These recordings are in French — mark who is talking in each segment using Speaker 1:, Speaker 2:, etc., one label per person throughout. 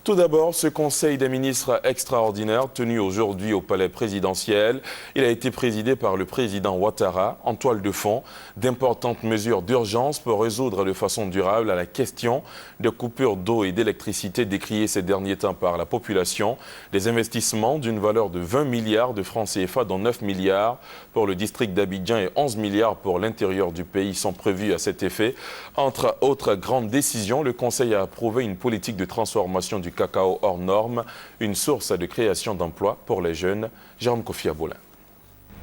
Speaker 1: Tout d'abord, ce Conseil des ministres extraordinaire tenu aujourd'hui au palais présidentiel, il a été présidé par le président Ouattara en toile de fond d'importantes mesures d'urgence pour résoudre de façon durable la question des coupures d'eau et d'électricité décriées ces derniers temps par la population. Des investissements d'une valeur de 20 milliards de francs CFA, dont 9 milliards pour le district d'Abidjan et 11 milliards pour l'intérieur du pays sont prévus à cet effet. Entre autres grandes décisions, le Conseil a approuvé une politique de transformation du cacao hors norme, une source de création d'emplois pour les jeunes. Jérôme Kofi Aboulin.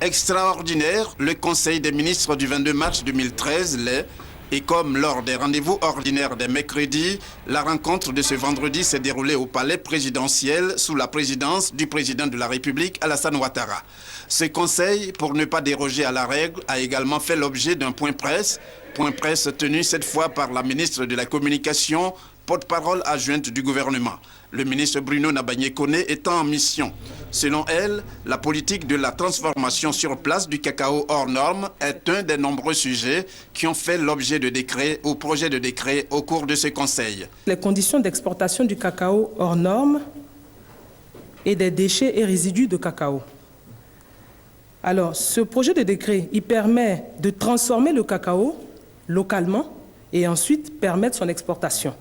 Speaker 2: Extraordinaire, le Conseil des ministres du 22 mars 2013 l'est. Et comme lors des rendez-vous ordinaires des mercredis, la rencontre de ce vendredi s'est déroulée au palais présidentiel sous la présidence du président de la République, Alassane Ouattara. Ce conseil, pour ne pas déroger à la règle, a également fait l'objet d'un point presse tenu cette fois par la ministre de la Communication, porte-parole adjointe du gouvernement. Le ministre Bruno Nabagné-Koné étant en mission. Selon elle, la politique de la transformation sur place du cacao hors norme est un des nombreux sujets qui ont fait l'objet de décrets ou projets de décrets au cours de ce conseil.
Speaker 3: Les conditions d'exportation du cacao hors norme et des déchets et résidus de cacao. Alors, ce projet de décret, il permet de transformer le cacao localement et ensuite permettre son exportation.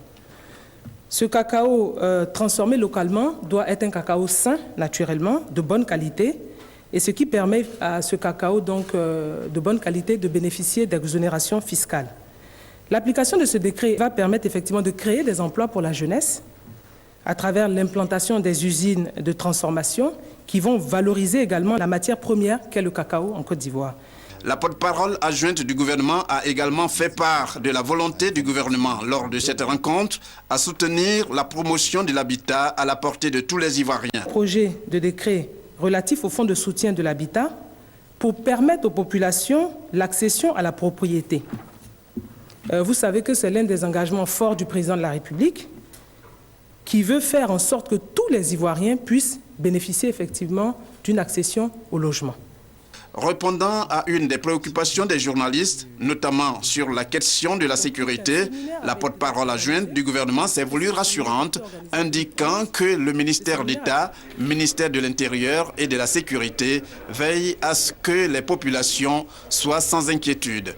Speaker 3: Ce cacao transformé localement doit être un cacao sain, naturellement, de bonne qualité, et ce qui permet à ce cacao donc, de bonne qualité de bénéficier d'exonérations fiscales. L'application de ce décret va permettre effectivement de créer des emplois pour la jeunesse à travers l'implantation des usines de transformation qui vont valoriser également la matière première qu'est le cacao en Côte d'Ivoire.
Speaker 2: La porte-parole adjointe du gouvernement a également fait part de la volonté du gouvernement lors de cette rencontre à soutenir la promotion de l'habitat à la portée de tous les Ivoiriens.
Speaker 3: Projet de décret relatif au fonds de soutien de l'habitat pour permettre aux populations l'accession à la propriété. Vous savez que c'est l'un des engagements forts du président de la République qui veut faire en sorte que tous les Ivoiriens puissent bénéficier effectivement d'une accession au logement.
Speaker 2: Répondant à une des préoccupations des journalistes, notamment sur la question de la sécurité, la porte-parole adjointe du gouvernement s'est voulue rassurante, indiquant que le ministère d'État, ministère de l'Intérieur et de la Sécurité veille à ce que les populations soient sans inquiétude.